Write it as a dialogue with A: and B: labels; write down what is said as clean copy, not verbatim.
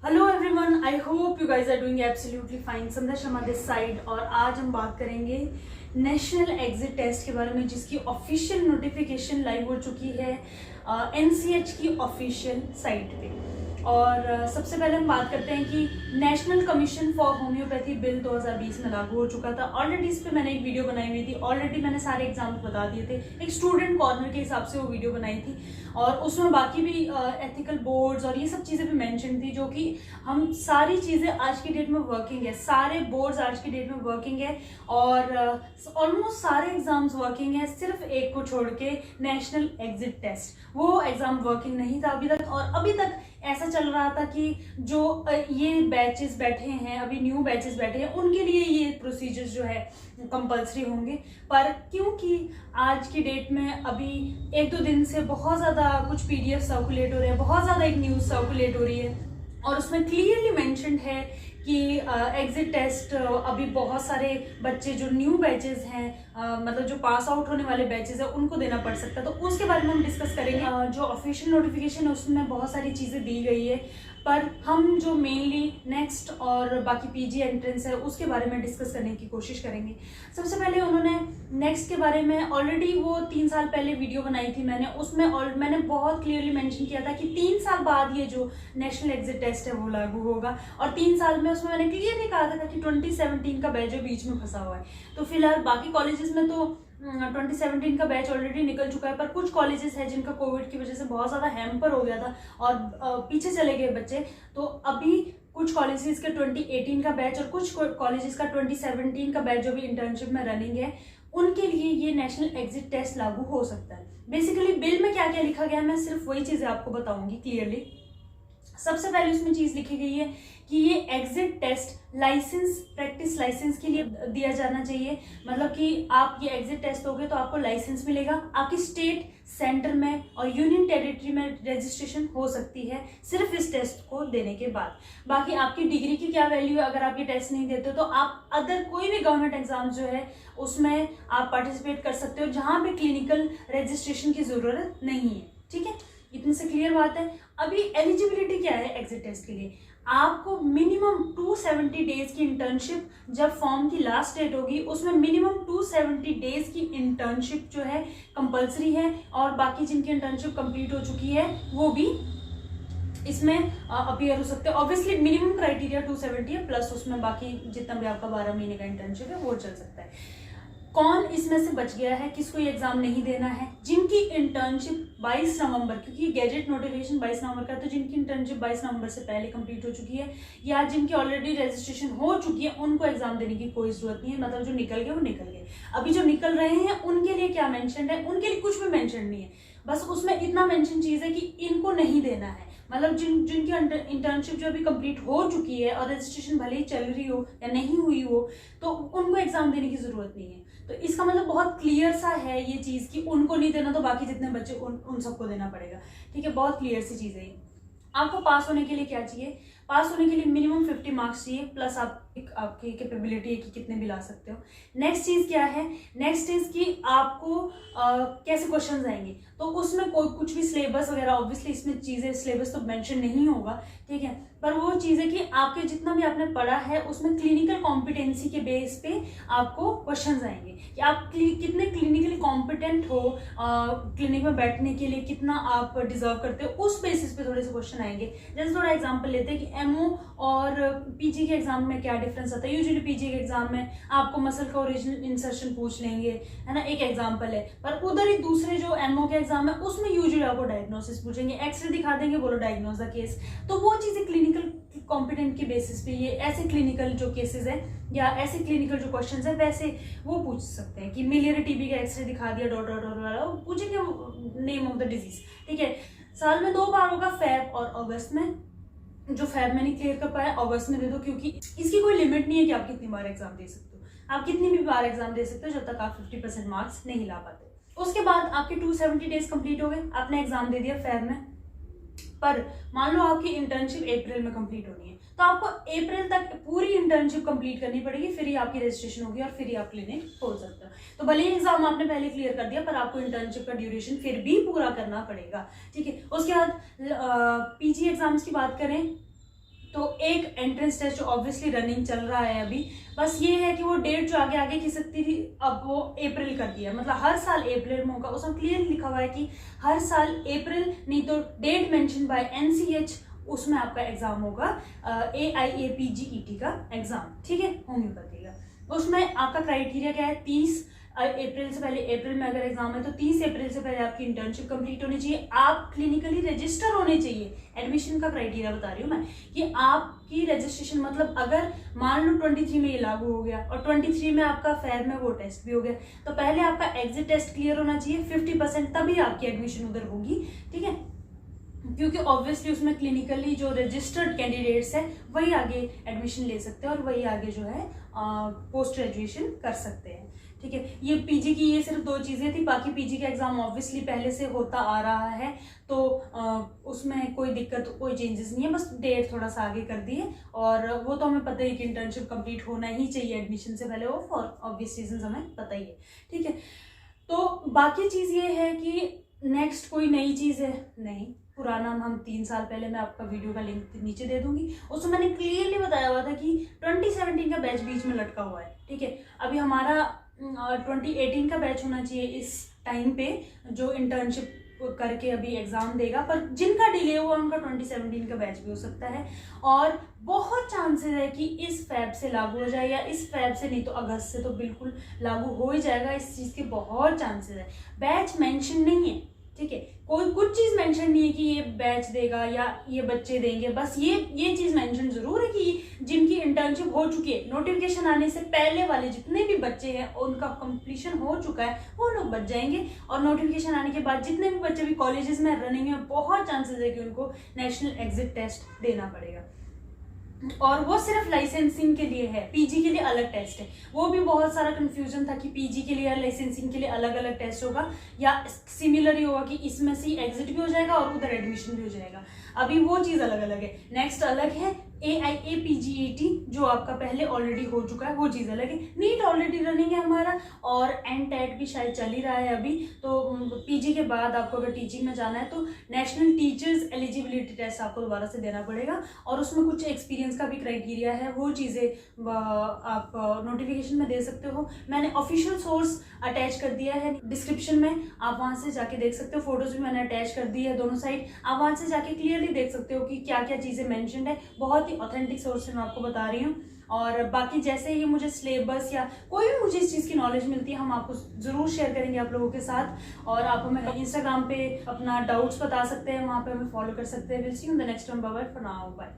A: Hello everyone, I hope you guys are doing absolutely fine. Sandhya Sharma this side और आज हम बात करेंगे नेशनल एग्जिट टेस्ट के बारे में, जिसकी ऑफिशियल नोटिफिकेशन लाइव हो चुकी है एनसीएच की ऑफिशियल साइट पे। और सबसे पहले हम बात करते हैं कि national commission for homeopathy bill 2020 में लागू हो चुका था। ऑलरेडी इस पे मैंने एक वीडियो बनाई हुई थी, ऑलरेडी मैंने सारे एग्जाम्स बता दिए थे, एक स्टूडेंट कॉर्नर के हिसाब से वो वीडियो बनाई थी और उसमें बाकी भी एथिकल बोर्ड्स और ये सब चीज़ें भी मेंशन थी, जो कि हम सारी चीज़ें आज की डेट में वर्किंग है, सारे बोर्ड्स आज की डेट में वर्किंग है और ऑलमोस्ट सारे एग्जाम्स वर्किंग है, सिर्फ एक को छोड़ के नेशनल एग्जिट टेस्ट, वो एग्जाम वर्किंग नहीं था अभी तक। और अभी तक ऐसा चल रहा था कि जो ये बैचेस बैठे हैं, अभी न्यू बैचेस बैठे हैं, उनके लिए ये प्रोसीजर्स जो है कंपलसरी होंगे। पर क्योंकि आज की डेट में अभी एक दो दिन से बहुत ज़्यादा कुछ पीडीएफ सर्कुलेट हो रहे हैं, बहुत ज़्यादा एक न्यूज़ सर्कुलेट हो रही है और उसमें क्लियरली मेंशन्ड है कि एग्जिट टेस्ट अभी बहुत सारे बच्चे जो न्यू बैचेस हैं, मतलब जो पास आउट होने वाले बैचेस हैं, उनको देना पड़ सकता है। तो उसके बारे में हम डिस्कस करेंगे। जो ऑफिशियल नोटिफिकेशन है उसमें बहुत सारी चीज़ें दी गई है, पर हम जो मेनली नेक्स्ट और बाकी पीजी एंट्रेंस है उसके बारे में डिस्कस करने की कोशिश करेंगे। सबसे पहले उन्होंने नेक्स्ट के बारे में ऑलरेडी वो 3 साल पहले वीडियो बनाई थी मैंने, उसमें मैंने बहुत क्लियरली मेंशन किया था कि 3 साल बाद ये जो नेशनल एग्जिट टेस्ट है वो लागू होगा। और 3 साल में उसमें मैंने क्लियरली कहा था कि 2017 का बैच जो बीच में फंसा हुआ है। तो फिलहाल बाकी कॉलेजेस में तो 2017 का बैच ऑलरेडी निकल चुका है, पर कुछ कॉलेजेस हैं जिनका कोविड की वजह से बहुत ज़्यादा हैम्पर हो गया था और पीछे चले गए बच्चे। तो अभी कुछ कॉलेजेस के 2018 का बैच और कुछ कॉलेजेस का 2017 का बैच जो भी इंटर्नशिप में रनिंग है, उनके लिए ये नेशनल एग्जिट टेस्ट लागू हो सकता है। बेसिकली बिल में क्या क्या लिखा गया है, मैं सिर्फ वही चीज़ें आपको बताऊंगी क्लियरली। सबसे पहले उसमें चीज़ लिखी गई है कि ये exit test licence, practice licence के लिए दिया जाना चाहिए। मतलब कि आप ये एग्जिट टेस्ट दोगे तो आपको लाइसेंस मिलेगा, आपकी स्टेट, सेंटर में और यूनियन टेरिटरी में रजिस्ट्रेशन हो सकती है सिर्फ इस टेस्ट को देने के बाद। बाकी आपकी डिग्री की क्या वैल्यू है अगर आप ये टेस्ट नहीं देते हो, तो आप अदर कोई भी गवर्नमेंट एग्जाम जो है उसमें आप पार्टिसिपेट कर सकते हो जहाँ पे क्लिनिकल रजिस्ट्रेशन की ज़रूरत नहीं है। ठीक है, इतने से क्लियर बात है। अभी एलिजिबिलिटी क्या है एग्जिट टेस्ट के लिए? आपको मिनिमम 270 डेज की इंटर्नशिप, जब फॉर्म की लास्ट डेट होगी उसमें मिनिमम 270 डेज की इंटर्नशिप जो है कंपलसरी है। और बाकी जिनकी इंटर्नशिप कंप्लीट हो चुकी है वो भी इसमें अपीयर हो सकते हैं। ऑब्वियसली मिनिमम क्राइटेरिया 270 है, प्लस उसमें बाकी जितना भी आपका 12 महीने का इंटर्नशिप है वो चल सकता है। कौन इसमें से बच गया है, किसको ये एग्जाम नहीं देना है? जिनकी इंटर्नशिप 22 नवंबर, क्योंकि गैजेट नोटिफिकेशन 22 नवंबर का, तो जिनकी इंटर्नशिप 22 नवंबर से पहले कंप्लीट हो चुकी है या जिनकी ऑलरेडी रजिस्ट्रेशन हो चुकी है, उनको एग्जाम देने की कोई जरूरत नहीं है। मतलब जो निकल गए वो निकल गए। अभी जो निकल रहे हैं उनके लिए क्या मेंशन है? उनके लिए कुछ भी मेंशन नहीं है, बस उसमें इतना मेंशन चीज है कि इनको नहीं देना है। मतलब जिनकी इंटर्नशिप जो अभी कंप्लीट हो चुकी है और रजिस्ट्रेशन भले ही चल रही हो या नहीं हुई हो, तो उनको एग्जाम देने की जरूरत नहीं है। तो इसका मतलब बहुत क्लियर सा है ये चीज़ कि उनको नहीं देना तो बाकी जितने बच्चे उन सबको देना पड़ेगा। ठीक है, बहुत क्लियर सी चीज़ है ये। आपको पास होने के लिए क्या चाहिए? पास होने के लिए मिनिमम 50 मार्क्स चाहिए, प्लस आपकी कैपेबिलिटी है कि कितने भी ला सकते हो। नेक्स्ट चीज़ क्या है? नेक्स्ट चीज़ कि आपको कैसे क्वेश्चंस आएंगे, तो उसमें कोई कुछ भी सिलेबस वगैरह, ऑब्वियसली इसमें चीज़ें सिलेबस तो मेंशन नहीं होगा, ठीक है, पर वो चीज़ है कि आपके जितना भी आपने पढ़ा है उसमें क्लिनिकल कॉम्पिटेंसी के बेस पे आपको क्वेश्चंस आएंगे कि आप कितने क्लिनिकली कॉम्पिटेंट हो, क्लिनिक में बैठने के लिए कितना आप डिजर्व करते हो, उस बेसिस पे थोड़े से क्वेश्चन आएंगे। जैसे थोड़ा एग्जाम्पल लेते हैं कि एमओ और पीजी के एग्जाम में क्या डिफरेंस आता है। यूजुअली पीजी के एग्जाम में आपको मसल का ओरिजिनल इंसर्शन पूछ लेंगे, है ना, एक एग्जाम्पल है। पर उधर ही दूसरे जो एमओ के एग्जाम है उसमें यूजुअली आपको डायग्नोसिस पूछेंगे, एक्सरे दिखा देंगे, बोलो डायग्नोज द केस। तो वो चीज़ें क्लिनिकल कॉम्पिटेंट के बेसिस पे ये ऐसे क्लिनिकल जो केसेस है या ऐसे क्लिनिकल जो क्वेश्चंस है वैसे वो पूछ सकते हैं कि मिलियरी टीबी का एक्सरे दिखा दिया, डॉट डॉट डॉट वाला पूछेंगे नेम ऑफ द डिजीज। ठीक है, साल में 2 बार होगा, फेब और अगस्त में। जो फेब में नहीं क्लियर कर पाया अगस्त में दे दो, क्योंकि इसकी कोई लिमिट नहीं है कि आप कितनी बार एग्जाम दे सकते हो। आप कितनी भी बार एग्जाम दे सकते हो जब तक आप 50% मार्क्स नहीं ला पाते। उसके बाद आपके 270 डेज कंप्लीट हो गए, आपने एग्जाम दे दिया फेब में, पर मान लो आपकी इंटर्नशिप अप्रैल में कंप्लीट होनी है, तो आपको अप्रैल तक पूरी इंटर्नशिप कंप्लीट करनी पड़ेगी, फिर ही आपकी रजिस्ट्रेशन होगी और फिर ही आप क्लिनिक खोल सकते हो। तो भले ही एग्जाम आपने पहले क्लियर कर दिया, पर आपको इंटर्नशिप का ड्यूरेशन फिर भी पूरा करना पड़ेगा। ठीक है, उसके बाद पीजी एग्जाम्स की बात करें तो एक एंट्रेंस टेस्ट जो ऑब्वियसली रनिंग चल रहा है अभी, बस ये है कि वो डेट जो आगे आगे की सकती थी अब वो अप्रैल कर दिया, मतलब हर साल अप्रैल में होगा। उसमें क्लियर लिखा हुआ है कि हर साल अप्रैल, नहीं तो डेट मेंशन बाय NCH, उसमें आपका एग्जाम होगा AIAPGET का एग्जाम, ठीक है, होम्योपैथी का। उसमें आपका क्राइटेरिया क्या है, 30 अप्रैल से पहले, अप्रैल में अगर एग्जाम है तो 30 अप्रैल से पहले आपकी इंटर्नशिप कंप्लीट होनी चाहिए, आप क्लिनिकली रजिस्टर होने चाहिए। एडमिशन का क्राइटेरिया बता रही हूँ मैं कि आपकी रजिस्ट्रेशन, मतलब अगर मान लो 23 में ये लागू हो गया और 23 में आपका फेब में वो टेस्ट भी हो गया, तो पहले आपका एग्जिट टेस्ट क्लियर होना चाहिए 50%, तभी आपकी एडमिशन उधर होगी, ठीक है। क्योंकि ऑब्वियसली उसमें क्लिनिकली जो रजिस्टर्ड कैंडिडेट्स है वही आगे एडमिशन ले सकते हैं और वही आगे जो है पोस्ट ग्रेजुएशन कर सकते हैं, ठीक है। ये पीजी की ये सिर्फ 2 चीज़ें थी, बाकी पीजी का एग्जाम ऑब्वियसली पहले से होता आ रहा है, तो उसमें कोई दिक्कत, कोई चेंजेस नहीं है, बस डेट थोड़ा सा आगे कर दी है। और वो तो हमें पता ही कि इंटर्नशिप कंप्लीट होना ही चाहिए एडमिशन से पहले, वो फॉर ऑब्वियस रीजन हमें पता ही है, ठीक है। तो बाकी चीज़ ये है कि नेक्स्ट कोई नई चीज़ है नहीं, पुराना हम 3 साल पहले, मैं आपका वीडियो का लिंक नीचे दे दूंगी, उसमें मैंने क्लियरली बताया हुआ था कि 2017 का बैच बीच में लटका हुआ है, ठीक है। अभी हमारा 2018 का बैच होना चाहिए इस टाइम पे, जो इंटर्नशिप करके अभी एग्जाम देगा, पर जिनका डिले हुआ उनका 2017 का बैच भी हो सकता है। और बहुत चांसेस है कि इस फेब से लागू हो जाए, या इस फेब से नहीं तो अगस्त से तो बिल्कुल लागू हो ही जाएगा, इस चीज़ के बहुत चांसेस है। बैच मेंशन नहीं है, ठीक है, कोई कुछ चीज़ मेंशन नहीं है कि ये बैच देगा या ये बच्चे देंगे, बस ये चीज़ मेंशन जरूर है कि जिनकी इंटर्नशिप हो चुकी है, नोटिफिकेशन आने से पहले वाले जितने भी बच्चे हैं उनका कंप्लीशन हो चुका है, वो लोग बच जाएंगे। और नोटिफिकेशन आने के बाद जितने भी बच्चे भी कॉलेजेस में रनिंग है, बहुत चांसेस है कि उनको नेशनल एग्जिट टेस्ट देना पड़ेगा, और वो सिर्फ लाइसेंसिंग के लिए है, पीजी के लिए अलग टेस्ट है। वो भी बहुत सारा कंफ्यूजन था कि पीजी के लिए या लाइसेंसिंग के लिए अलग अलग टेस्ट होगा, या सिमिलर ही होगा कि इसमें से एग्जिट भी हो जाएगा और उधर एडमिशन भी हो जाएगा। अभी वो चीज़ अलग अलग है। नेक्स्ट अलग है AIAPGET, जो आपका पहले ऑलरेडी हो चुका है, वो चीज़ अलग है। नीट ऑलरेडी रनिंग है हमारा, और NTET भी शायद चल ही रहा है अभी। तो पीजी के बाद आपको अगर टीचिंग में जाना है तो नेशनल टीचर्स एलिजिबिलिटी टेस्ट आपको दोबारा से देना पड़ेगा, और उसमें कुछ एक्सपीरियंस का भी क्राइटेरिया है, वो चीज़ें आप नोटिफिकेशन में दे सकते हो। मैंने ऑफिशियल सोर्स अटैच कर दिया है डिस्क्रिप्शन में, आप वहाँ से जाके देख सकते हो। फोटोज भी मैंने अटैच कर दी है दोनों साइड, आप वहाँ से जाके क्लियरली देख सकते हो कि क्या क्या चीज़ें मेंशन्ड है। बहुत ही ऑथेंटिक सोर्स से मैं आपको बता रही हूँ। और बाकी जैसे ही मुझे सिलेबस या कोई भी मुझे इस चीज़ की नॉलेज मिलती है, हम आपको ज़रूर शेयर करेंगे आप लोगों के साथ। और आप हमें इंस्टाग्राम पे अपना डाउट्स बता सकते हैं, वहाँ पे हमें फॉलो कर सकते हैं। Will see you in the next one, bye bye for now, bye.